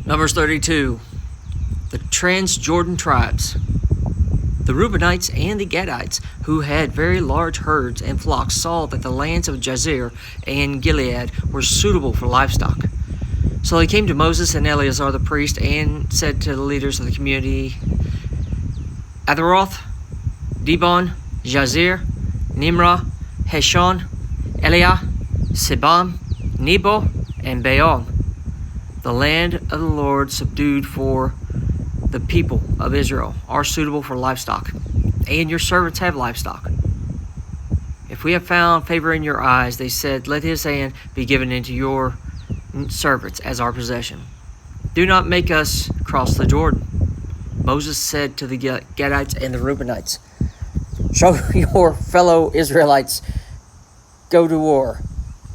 Numbers 32. The Transjordan tribes. The Reubenites and the Gadites, who had very large herds and flocks, saw that the lands of Jazer and Gilead were suitable for livestock. So they came to Moses and Eleazar the priest and said to the leaders of the community, Atharoth, Dibon, Jazer, Nimrah, Heshon, Eliah, Sebam, Nebo, and Baal, the land of the Lord subdued for the people of Israel, are suitable for livestock, and your servants have livestock. If we have found favor in your eyes, they said, let his hand be given into your servants as our possession. Do not make us cross the Jordan. Moses said to the Gadites and the Reubenites, show your fellow Israelites, go to war.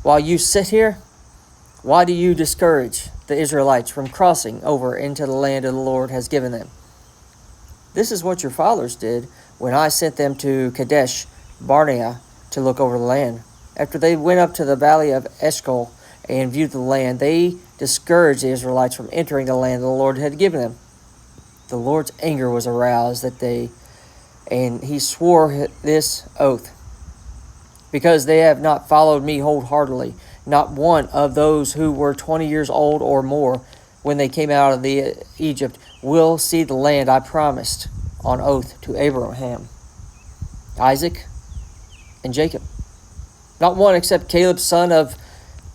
While you sit here, why do you discourage the Israelites from crossing over into the land the Lord has given them? This is what your fathers did when I sent them to Kadesh Barnea to look over the land. After they went up to the valley of Eshcol and viewed the land, they discouraged the Israelites from entering the land the Lord had given them. The Lord's anger was aroused that day, and he swore this oath, because they have not followed me wholeheartedly. Not one of those who were 20 years old or more when they came out of Egypt will see the land I promised on oath to Abraham, Isaac, and Jacob. Not one except Caleb son of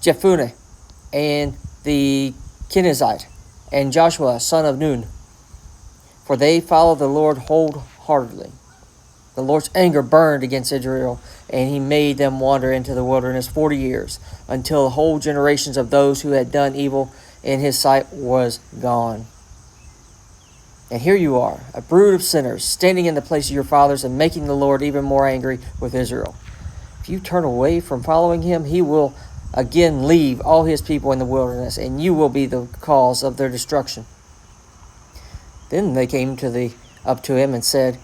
Jephunneh, and the Kenizzite, and Joshua son of Nun. For they followed the Lord wholeheartedly. The Lord's anger burned against Israel, and he made them wander into the wilderness 40 years, until the whole generations of those who had done evil in his sight was gone. And here you are, a brood of sinners, standing in the place of your fathers and making the Lord even more angry with Israel. If you turn away from following him, he will again leave all his people in the wilderness, and you will be the cause of their destruction. Then they came up to him and said,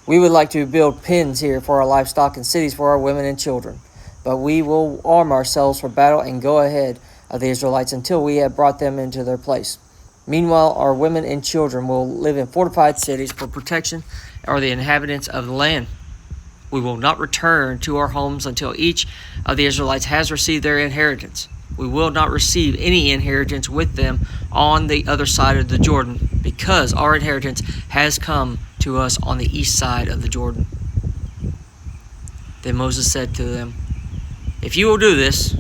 we would like to build pens here for our livestock and cities for our women and children. But we will arm ourselves for battle and go ahead of the Israelites until we have brought them into their place. Meanwhile, our women and children will live in fortified cities for protection, or the inhabitants of the land. We will not return to our homes until each of the Israelites has received their inheritance. We will not receive any inheritance with them on the other side of the Jordan, because our inheritance has come to us on the east side of the Jordan. Then Moses said to them, if you will do this,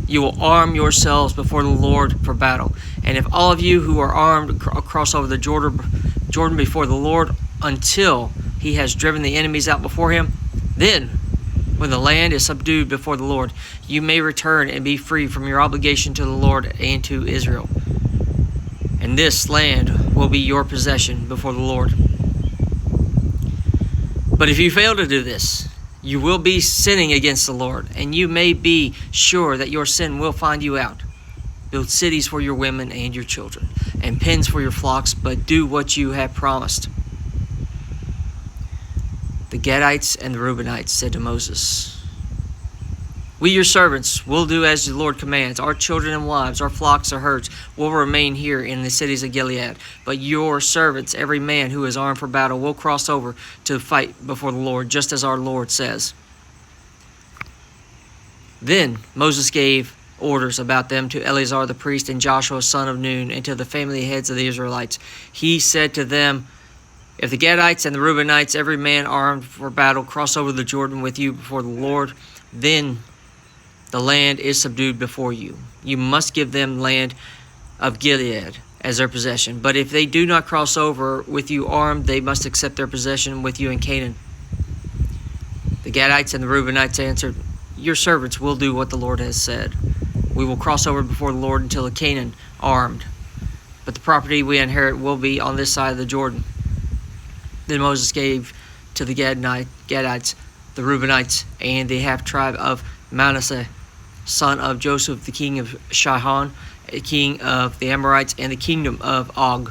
you will arm yourselves before the Lord for battle. And if all of you who are armed cross over the Jordan before the Lord until he has driven the enemies out before him, then when the land is subdued before the Lord, you may return and be free from your obligation to the Lord and to Israel. And this land will be your possession before the Lord. But if you fail to do this, you will be sinning against the Lord, and you may be sure that your sin will find you out. Build cities for your women and your children, and pens for your flocks, but do what you have promised. The Gadites and the Reubenites said to Moses, we, your servants, will do as the Lord commands. Our children and wives, our flocks or herds, will remain here in the cities of Gilead. But your servants, every man who is armed for battle, will cross over to fight before the Lord, just as our Lord says. Then Moses gave orders about them to Eleazar the priest and Joshua son of Nun, and to the family heads of the Israelites. He said to them, if the Gadites and the Reubenites, every man armed for battle, cross over the Jordan with you before the Lord, then the land is subdued before you. You must give them land of Gilead as their possession. But if they do not cross over with you armed, they must accept their possession with you in Canaan. The Gadites and the Reubenites answered, your servants will do what the Lord has said. We will cross over before the Lord until Canaan armed. But the property we inherit will be on this side of the Jordan. Then Moses gave to the Gadites, the Reubenites, and the half-tribe of Manasseh, son of Joseph, the king of Shihon, king of the Amorites, and the kingdom of Og,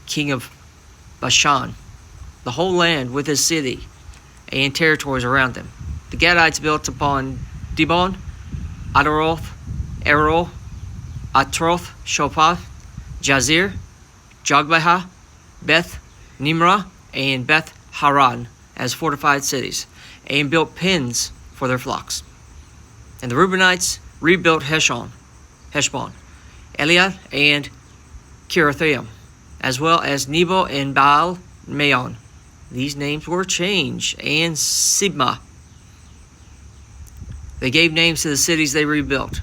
king of Bashan, the whole land with his city and territories around them. The Gadites built upon Dibon, Adaroth, Erol, Atroth, Shopath, Jazer, Jogbehah, Beth Nimrah, and Beth Haran as fortified cities, and built pens for their flocks. And the Reubenites rebuilt Heshbon, Eliad, and Kirithaim, as well as Nebo and Baal Meon. These names were changed, and Sibmah. They gave names to the cities they rebuilt.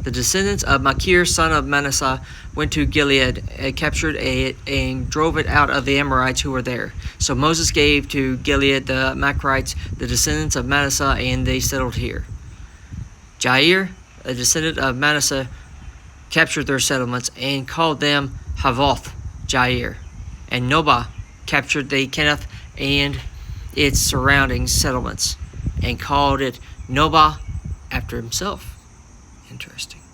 The descendants of Machir, son of Manasseh, went to Gilead, captured it, and drove it out of the Amorites who were there. So Moses gave to Gilead the Machrites, the descendants of Manasseh, and they settled here. Jair, a descendant of Manasseh, captured their settlements and called them Havoth Jair. And Nobah captured the Kenneth and its surrounding settlements and called it Nobah after himself. Interesting.